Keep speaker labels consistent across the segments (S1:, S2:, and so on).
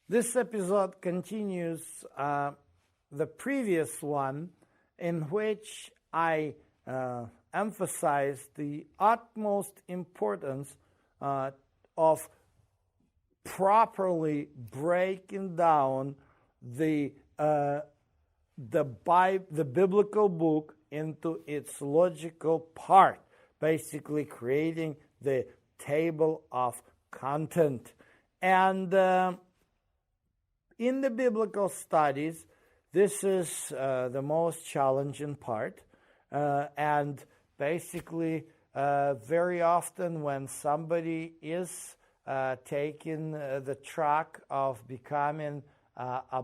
S1: This episode continues the previous one, in which I emphasized the utmost importance of properly breaking down the biblical book into its logical part, basically creating the table of content. And in the biblical studies, this is the most challenging part. And basically, very often when somebody is taking the track of becoming a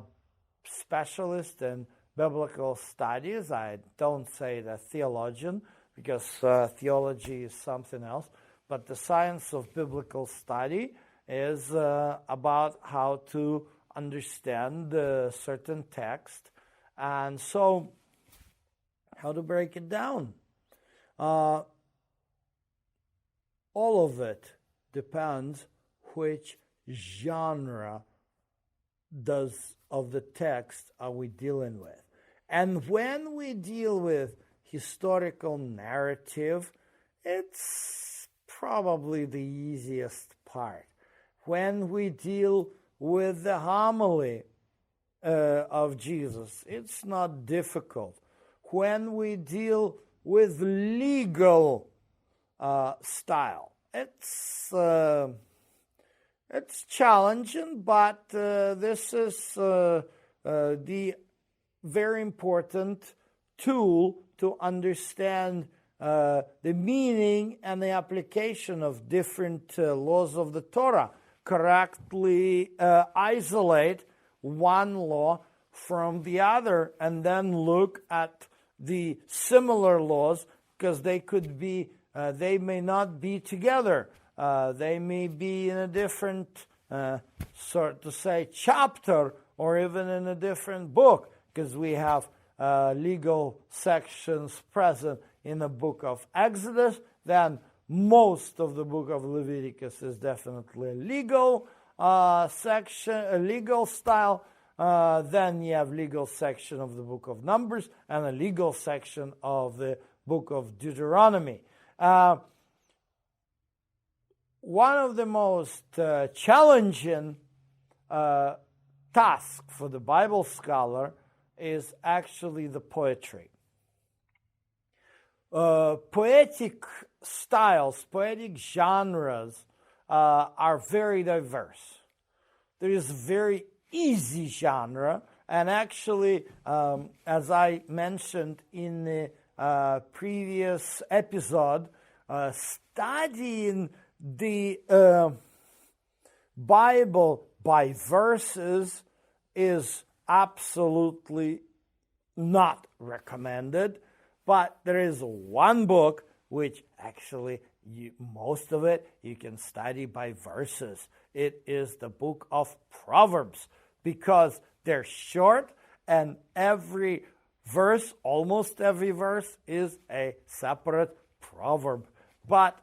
S1: specialist in biblical studies, I don't say the theologian, because theology is something else, but the science of biblical study is about how to understand certain text, and so how to break it down. All of it depends which genre of the text are we dealing with. And when we deal with historical narrative, it's probably the easiest part. When we deal with the homily of Jesus, it's not difficult. When we deal with legal style, it's challenging, but this is the very important tool to understand the meaning and the application of different laws of the Torah. Correctly isolate one law from the other, and then look at the similar laws, because they may not be together. They may be in a different, sort to say, chapter, or even in a different book, because we have legal sections present in the book of Exodus. Then most of the book of Leviticus is definitely a legal section, a legal style. Then you have legal section of the book of Numbers and a legal section of the book of Deuteronomy. One of the most challenging tasks for the Bible scholar is actually the poetry. Poetic styles, poetic genres are very diverse. There is very easy genre, and actually, as I mentioned in the previous episode, studying the Bible by verses is absolutely not recommended. But there is one book which actually most of it you can study by verses. It is the book of Proverbs, because they're short, and every verse, almost every verse, is a separate proverb. But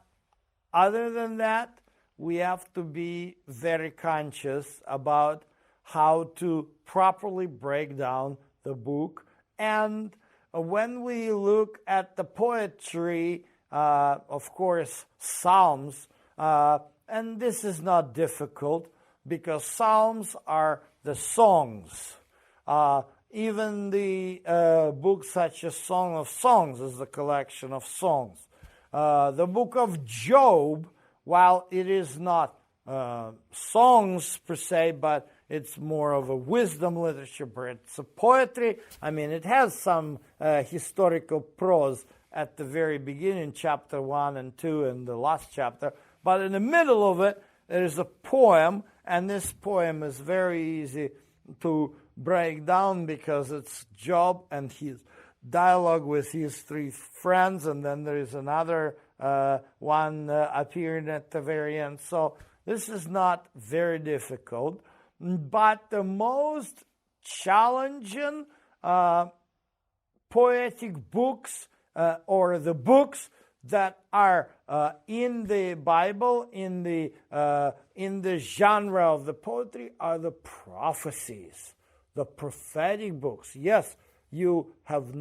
S1: other than that, we have to be very conscious about how to properly break down the book. And when we look at the poetry, of course, Psalms, and this is not difficult, because Psalms are the songs. Even the book such as Song of Songs is a collection of songs. The book of Job, while it is not songs per se, but it's more of a wisdom literature, but it's a poetry. I mean, it has some historical prose at the very beginning, chapter 1 and 2, and the last chapter. But in the middle of it, there is a poem, and this poem is very easy to break down, because it's Job and his dialogue with his three friends, and then there is another one appearing at the very end. So this is not very difficult. But the most challenging poetic books, or the books that are in the Bible, in the genre of the poetry, are the prophecies, the prophetic books. Yes, you have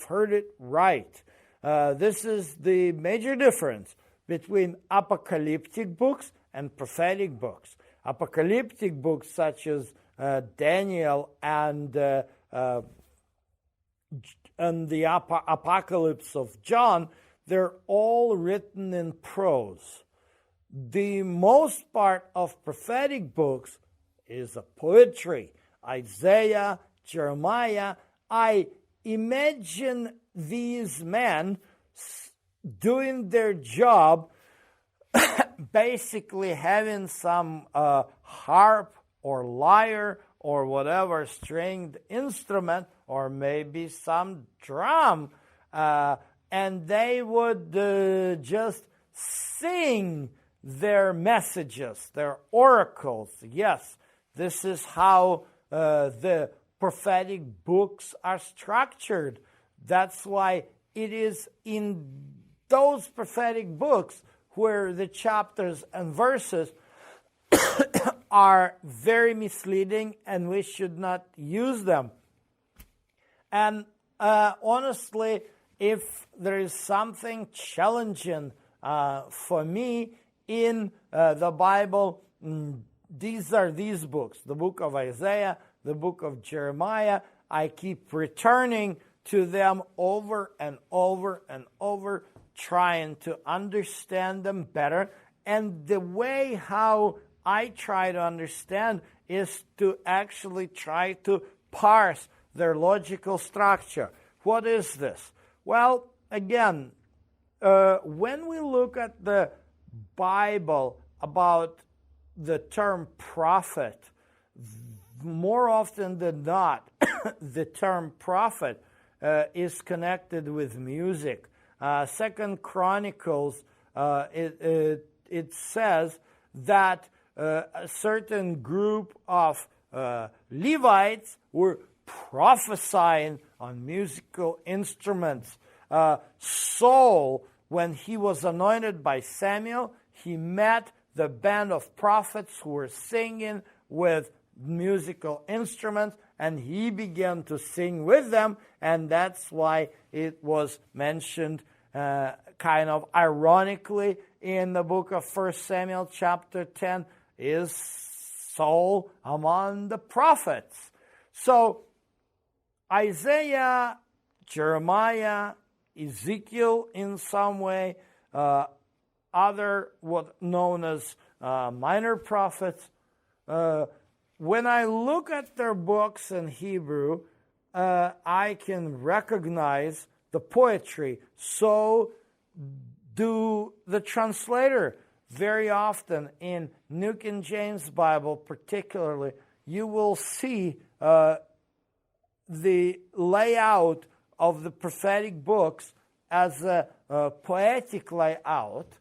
S1: heard it right. This is the major difference between apocalyptic books and prophetic books. Apocalyptic books such as Daniel and the Apocalypse of John, they're all written in prose. The most part of prophetic books is a poetry. Isaiah, Jeremiah. I imagine these men doing their job, basically having some harp or lyre or whatever stringed instrument, or maybe some drum, and they would just sing their messages, their oracles. Yes, this is how the prophetic books are structured. That's why it is in those prophetic books where the chapters and verses are very misleading, and we should not use them. And honestly, if there is something challenging for me in the Bible, these are these books, the book of Isaiah, the book of Jeremiah. I keep returning to them over and over and over, trying to understand them better. And the way how I try to understand is to actually try to parse their logical structure. What is this? Well, again, when we look at the Bible about the term prophet, more often than not, the term prophet is connected with music. Second Chronicles, it says that a certain group of Levites were prophesying on musical instruments. Saul, when he was anointed by Samuel, he met the band of prophets who were singing with musical instruments, and he began to sing with them, and that's why it was mentioned kind of ironically in the book of 1 Samuel chapter 10, is Saul among the prophets. So Isaiah, Jeremiah, Ezekiel in some way, other what known as minor prophets, when I look at their books in Hebrew, I can recognize the poetry. So do the translator. Very often in New King James Bible particularly, you will see the layout of the prophetic books as a poetic layout,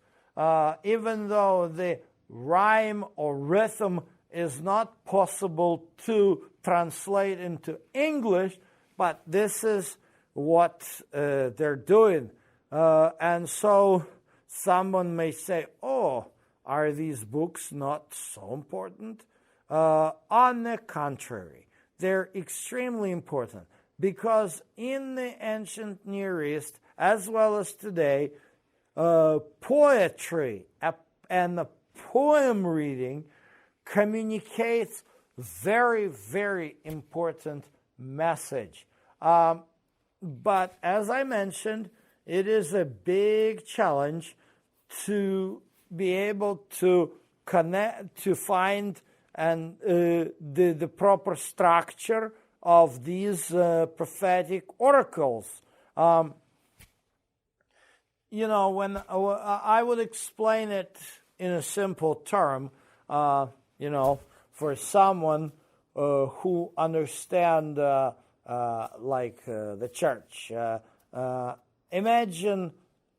S1: even though the rhyme or rhythm is not possible to translate into English, but this is what they're doing. And so someone may say, oh, are these books not so important? On the contrary, they're extremely important, because in the ancient Near East, as well as today, poetry and the poem reading communicates very, very important message. But as I mentioned, it is a big challenge to be able to connect, to find and the proper structure of these prophetic oracles. When I would explain it in a simple term, for someone who understand like the church. Imagine,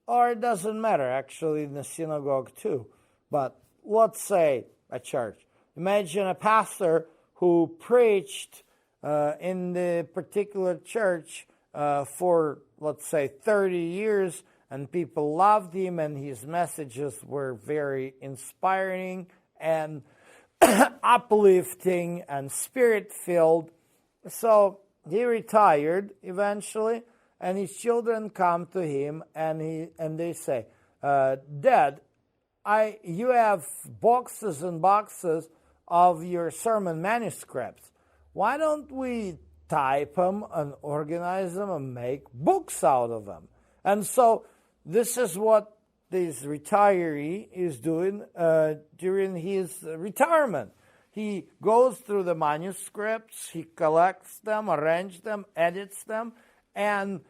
S1: or it doesn't matter, actually in the synagogue too, but let's say a church. Imagine a pastor who preached in the particular church for, let's say, 30 years, and people loved him, and his messages were very inspiring and uplifting and spirit-filled. So he retired eventually, and his children come to him, and they say, Dad, you have boxes and boxes of your sermon manuscripts. Why don't we type them and organize them and make books out of them? And so this is what this retiree is doing during his retirement. He goes through the manuscripts, he collects them, arranges them, edits them, and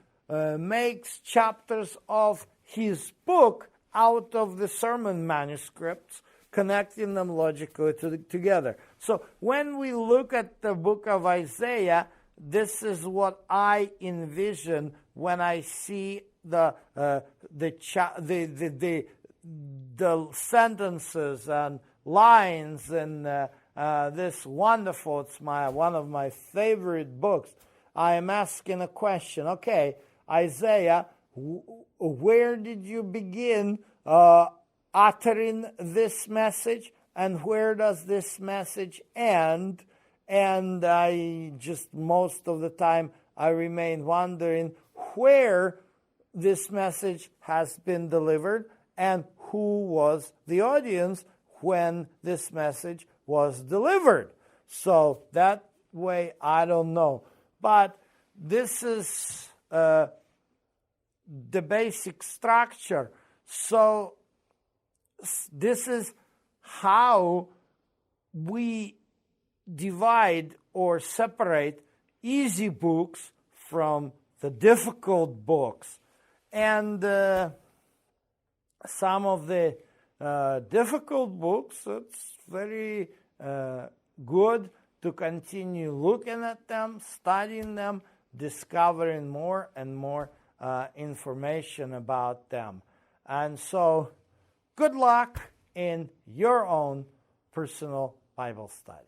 S1: makes chapters of his book out of the sermon manuscripts, connecting them logically together. So when we look at the book of Isaiah, this is what I envision when I see the sentences and lines in this wonderful, it's one of my favorite books. I am asking a question. Okay, Isaiah, where did you begin uttering this message, and where does this message end? And I just, most of the time, I remain wondering where this message has been delivered and who was the audience when this message was delivered. So that way, I don't know. But this is the basic structure. So this is how we divide or separate easy books from the difficult books. And some of the difficult books, it's very good to continue looking at them, studying them, discovering more and more information about them. And so, good luck in your own personal Bible study.